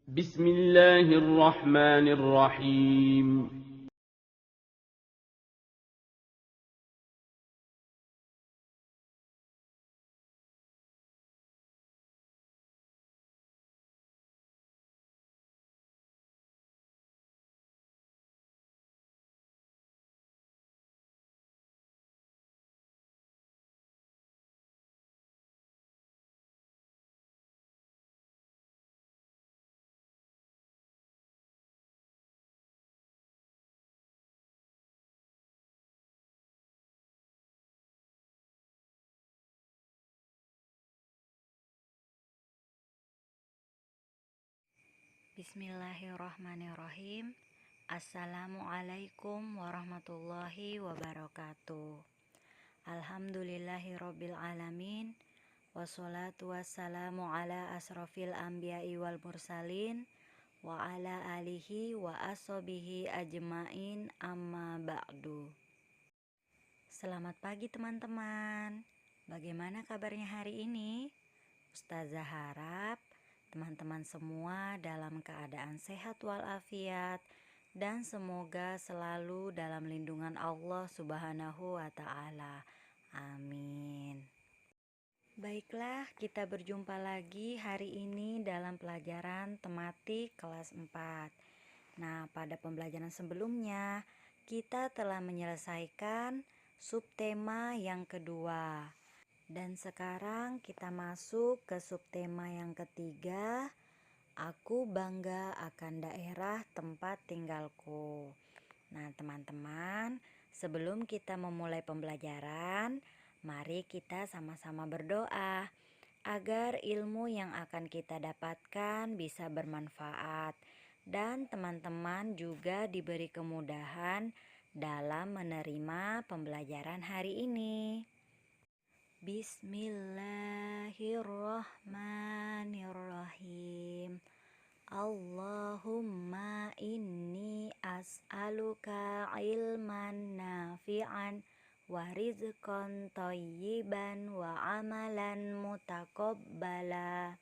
بسم الله الرحمن الرحيم. Bismillahirrahmanirrahim. Assalamualaikum warahmatullahi wabarakatuh. Alhamdulillahirabbil alamin. Wassalatu wassalamu ala asrofil anbiya'i wal mursalin wa ala alihi wa ashabihi ajmain, amma ba'du. Selamat pagi teman-teman. Bagaimana kabarnya hari ini? Ustazah harap teman-teman semua dalam keadaan sehat walafiat dan semoga selalu dalam lindungan Allah Subhanahu wa Ta'ala. Amin. Baiklah, kita berjumpa lagi hari ini dalam pelajaran tematik kelas 4. Nah, pada pembelajaran sebelumnya kita telah menyelesaikan subtema yang kedua. Dan sekarang kita masuk ke subtema yang ketiga. Aku bangga akan daerah tempat tinggalku. Nah, teman-teman, sebelum kita memulai pembelajaran, mari kita sama-sama berdoa agar ilmu yang akan kita dapatkan bisa bermanfaat dan teman-teman juga diberi kemudahan dalam menerima pembelajaran hari ini. Bismillahirrahmanirrahim. Allahumma inni as'aluka ilman nafi'an wa rizqan thayyiban wa amalan mutaqabbala.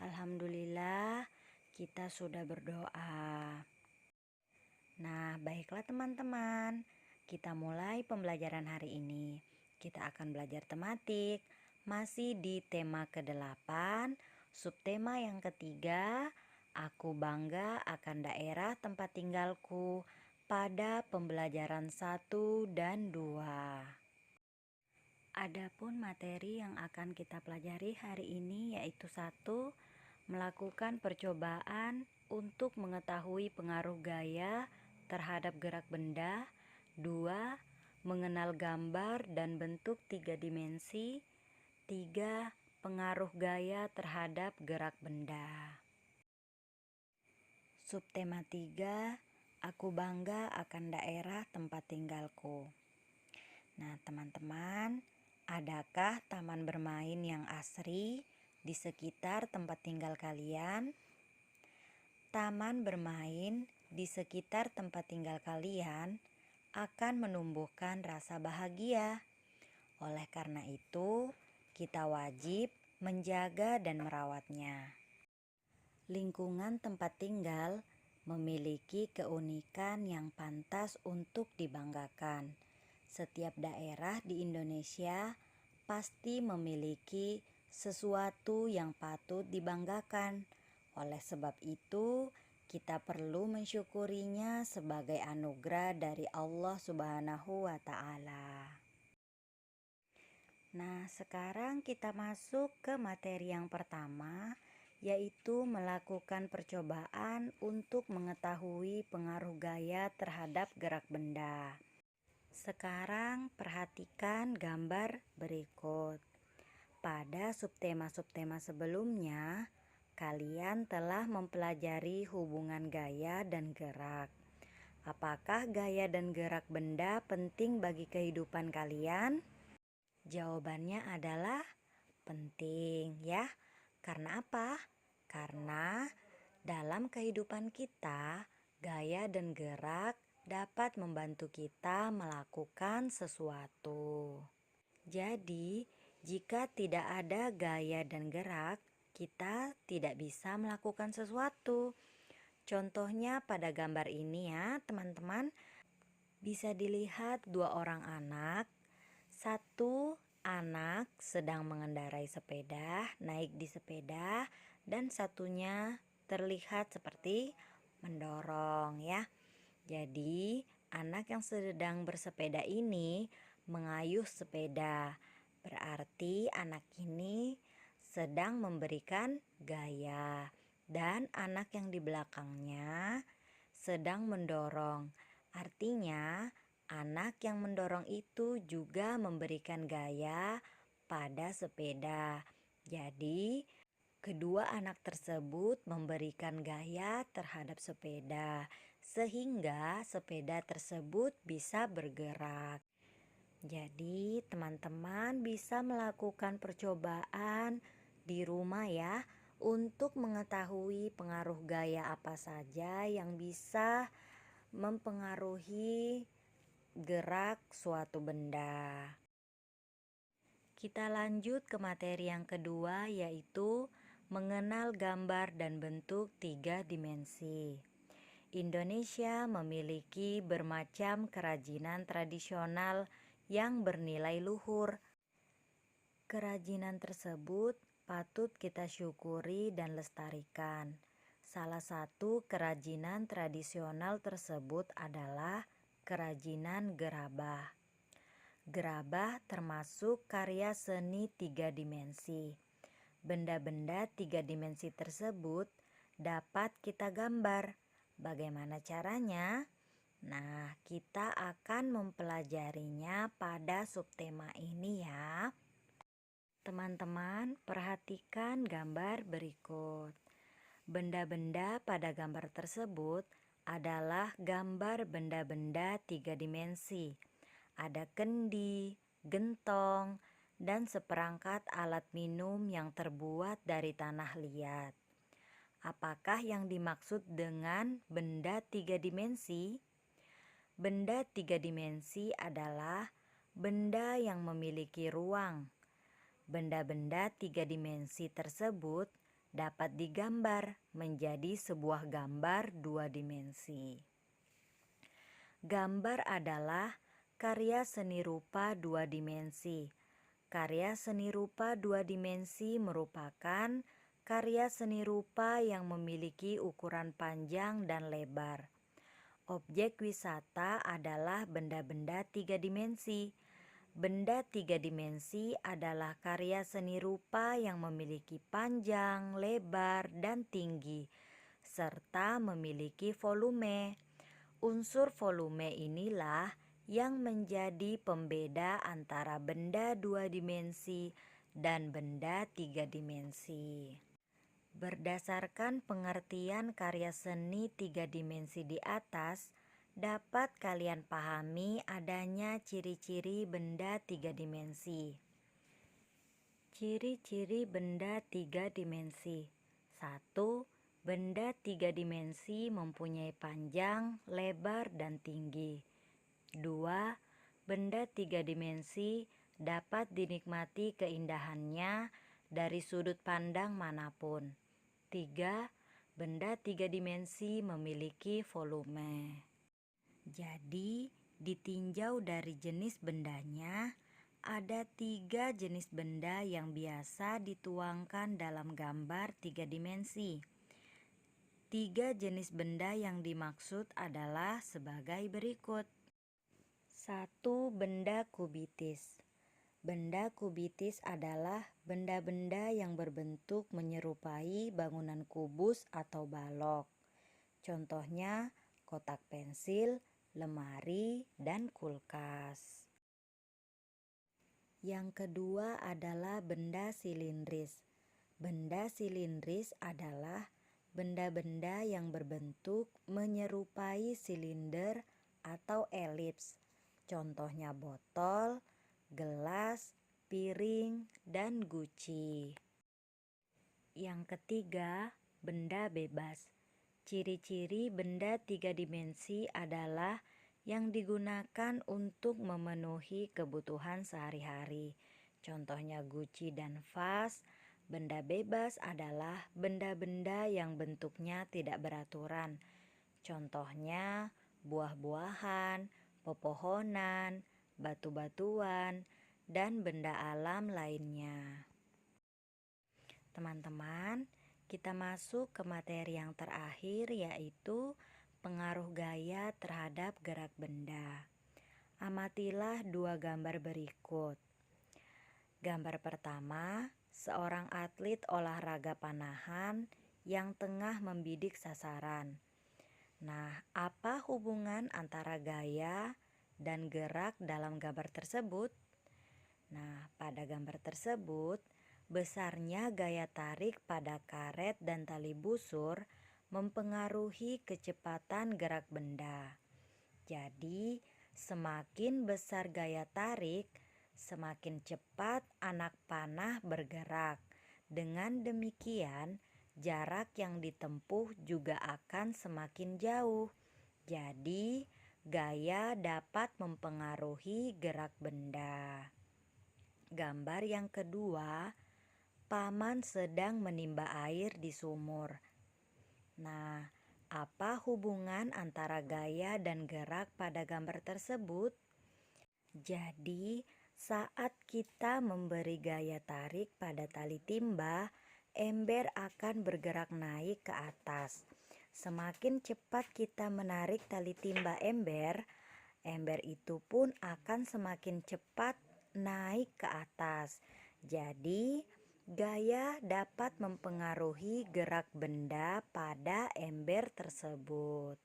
Alhamdulillah, kita sudah berdoa. Nah, baiklah teman-teman, kita mulai pembelajaran hari ini. Kita akan belajar tematik, masih di tema ke-8, subtema yang ketiga, aku bangga akan daerah tempat tinggalku pada pembelajaran 1 dan 2. Adapun materi yang akan kita pelajari hari ini yaitu 1, melakukan percobaan untuk mengetahui pengaruh gaya terhadap gerak benda. 2. Mengenal gambar dan bentuk 3 dimensi. 3. Pengaruh gaya terhadap gerak benda. Subtema 3, aku bangga akan daerah tempat tinggalku. Nah, teman-teman, adakah taman bermain yang asri di sekitar tempat tinggal kalian? Taman bermain di sekitar tempat tinggal kalian akan menumbuhkan rasa bahagia. Oleh karena itu, kita wajib menjaga dan merawatnya. Lingkungan tempat tinggal memiliki keunikan yang pantas untuk dibanggakan. Setiap daerah di Indonesia pasti memiliki sesuatu yang patut dibanggakan. Oleh sebab itu, kita perlu mensyukurinya sebagai anugerah dari Allah Subhanahu wa Ta'ala. Nah, sekarang kita masuk ke materi yang pertama, yaitu melakukan percobaan untuk mengetahui pengaruh gaya terhadap gerak benda. Sekarang perhatikan gambar berikut. Pada subtema-subtema sebelumnya, kalian telah mempelajari hubungan gaya dan gerak. Apakah gaya dan gerak benda penting bagi kehidupan kalian? Jawabannya adalah penting ya. Karena apa? Karena dalam kehidupan kita, gaya dan gerak dapat membantu kita melakukan sesuatu. Jadi, jika tidak ada gaya dan gerak, kita tidak bisa melakukan sesuatu. Contohnya pada gambar ini ya teman-teman, bisa dilihat dua orang anak. Satu anak sedang mengendarai sepeda, naik di sepeda, dan satunya terlihat seperti mendorong ya. Jadi anak yang sedang bersepeda ini mengayuh sepeda. Berarti anak ini sedang memberikan gaya. Dan anak yang di belakangnya sedang mendorong. Artinya anak yang mendorong itu juga memberikan gaya pada sepeda. Jadi kedua anak tersebut memberikan gaya terhadap sepeda, sehingga sepeda tersebut bisa bergerak. Jadi teman-teman bisa melakukan percobaan di rumah ya, untuk mengetahui pengaruh gaya apa saja yang bisa mempengaruhi gerak suatu benda. Kita lanjut ke materi yang kedua, yaitu mengenal gambar dan bentuk 3 dimensi. Indonesia memiliki bermacam kerajinan tradisional yang bernilai luhur. Kerajinan tersebut patut kita syukuri dan lestarikan. Salah satu kerajinan tradisional tersebut adalah kerajinan gerabah. Gerabah termasuk karya seni 3 dimensi. Benda-benda 3 dimensi tersebut dapat kita gambar. Bagaimana caranya? Nah, kita akan mempelajarinya pada subtema ini ya. Teman-teman, perhatikan gambar berikut. Benda-benda pada gambar tersebut adalah gambar benda-benda 3 dimensi. Ada kendi, gentong, dan seperangkat alat minum yang terbuat dari tanah liat. Apakah yang dimaksud dengan benda 3 dimensi? Benda 3 dimensi adalah benda yang memiliki ruang. Benda-benda 3 dimensi tersebut dapat digambar menjadi sebuah gambar 2 dimensi. Gambar adalah karya seni rupa 2 dimensi. Karya seni rupa 2 dimensi merupakan karya seni rupa yang memiliki ukuran panjang dan lebar. Objek wisata adalah benda-benda 3 dimensi. Benda 3 dimensi adalah karya seni rupa yang memiliki panjang, lebar, dan tinggi, serta memiliki volume. Unsur volume inilah yang menjadi pembeda antara benda 2 dimensi dan benda 3 dimensi. Berdasarkan pengertian karya seni 3 dimensi di atas, dapat kalian pahami adanya ciri-ciri benda 3 dimensi. Ciri-ciri benda 3 dimensi. 1. Benda 3 dimensi mempunyai panjang, lebar, dan tinggi. 2. Benda 3 dimensi dapat dinikmati keindahannya dari sudut pandang manapun. 3. Benda 3 dimensi memiliki volume. Jadi, ditinjau dari jenis bendanya, ada 3 jenis benda yang biasa dituangkan dalam gambar 3 dimensi. 3 jenis benda yang dimaksud adalah sebagai berikut. 1. Benda kubitis. Benda kubitis adalah benda-benda yang berbentuk menyerupai bangunan kubus atau balok. Contohnya kotak pensil, lemari, dan kulkas. Yang kedua adalah benda silindris. Benda silindris adalah benda-benda yang berbentuk menyerupai silinder atau elips. Contohnya botol, gelas, piring, dan guci. Yang ketiga, benda bebas. Ciri-ciri benda 3 dimensi adalah yang digunakan untuk memenuhi kebutuhan sehari-hari. Contohnya guci dan vas, Benda bebas adalah benda-benda yang bentuknya tidak beraturan. Contohnya buah-buahan, pepohonan, batu-batuan, dan benda alam lainnya. Teman-teman, kita masuk ke materi yang terakhir, yaitu pengaruh gaya terhadap gerak benda. Amatilah dua gambar berikut. Gambar pertama, seorang atlet olahraga panahan yang tengah membidik sasaran. Nah, apa hubungan antara gaya dan gerak dalam gambar tersebut? Nah, pada gambar tersebut, besarnya gaya tarik pada karet dan tali busur mempengaruhi kecepatan gerak benda. Jadi, semakin besar gaya tarik, semakin cepat anak panah bergerak. Dengan demikian, jarak yang ditempuh juga akan semakin jauh. Jadi, gaya dapat mempengaruhi gerak benda. Gambar yang kedua, paman sedang menimba air di sumur. Nah, apa hubungan antara gaya dan gerak pada gambar tersebut? Jadi, saat kita memberi gaya tarik pada tali timba, ember akan bergerak naik ke atas. Semakin cepat kita menarik tali timba ember, ember itu pun akan semakin cepat naik ke atas. Jadi, gaya dapat mempengaruhi gerak benda pada ember tersebut.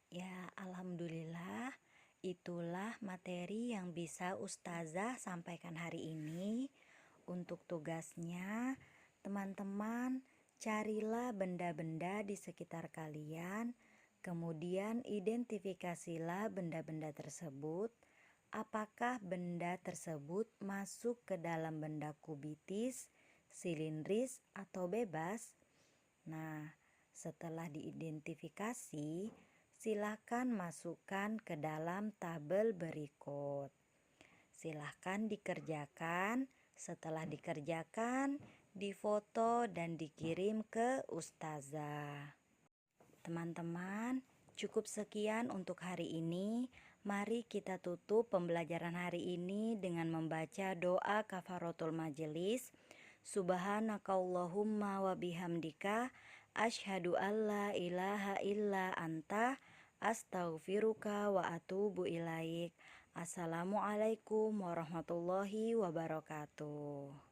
Ya, alhamdulillah, itulah materi yang bisa Ustazah sampaikan hari ini. Untuk tugasnya, teman-teman carilah benda-benda di sekitar kalian, kemudian identifikasilah benda-benda tersebut. Apakah benda tersebut masuk ke dalam benda kubitis, silindris, atau bebas? Nah, setelah diidentifikasi, silakan masukkan ke dalam tabel berikut. Silakan dikerjakan. Setelah dikerjakan, difoto dan dikirim ke Ustazah. Teman-teman, cukup sekian untuk hari ini. Mari kita tutup pembelajaran hari ini dengan membaca doa kafaratul majelis. Subhanakallahumma wa bihamdika asyhadu alla ilaha illa anta astaghfiruka wa atubu ilaik. Assalamualaikum warahmatullahi wabarakatuh.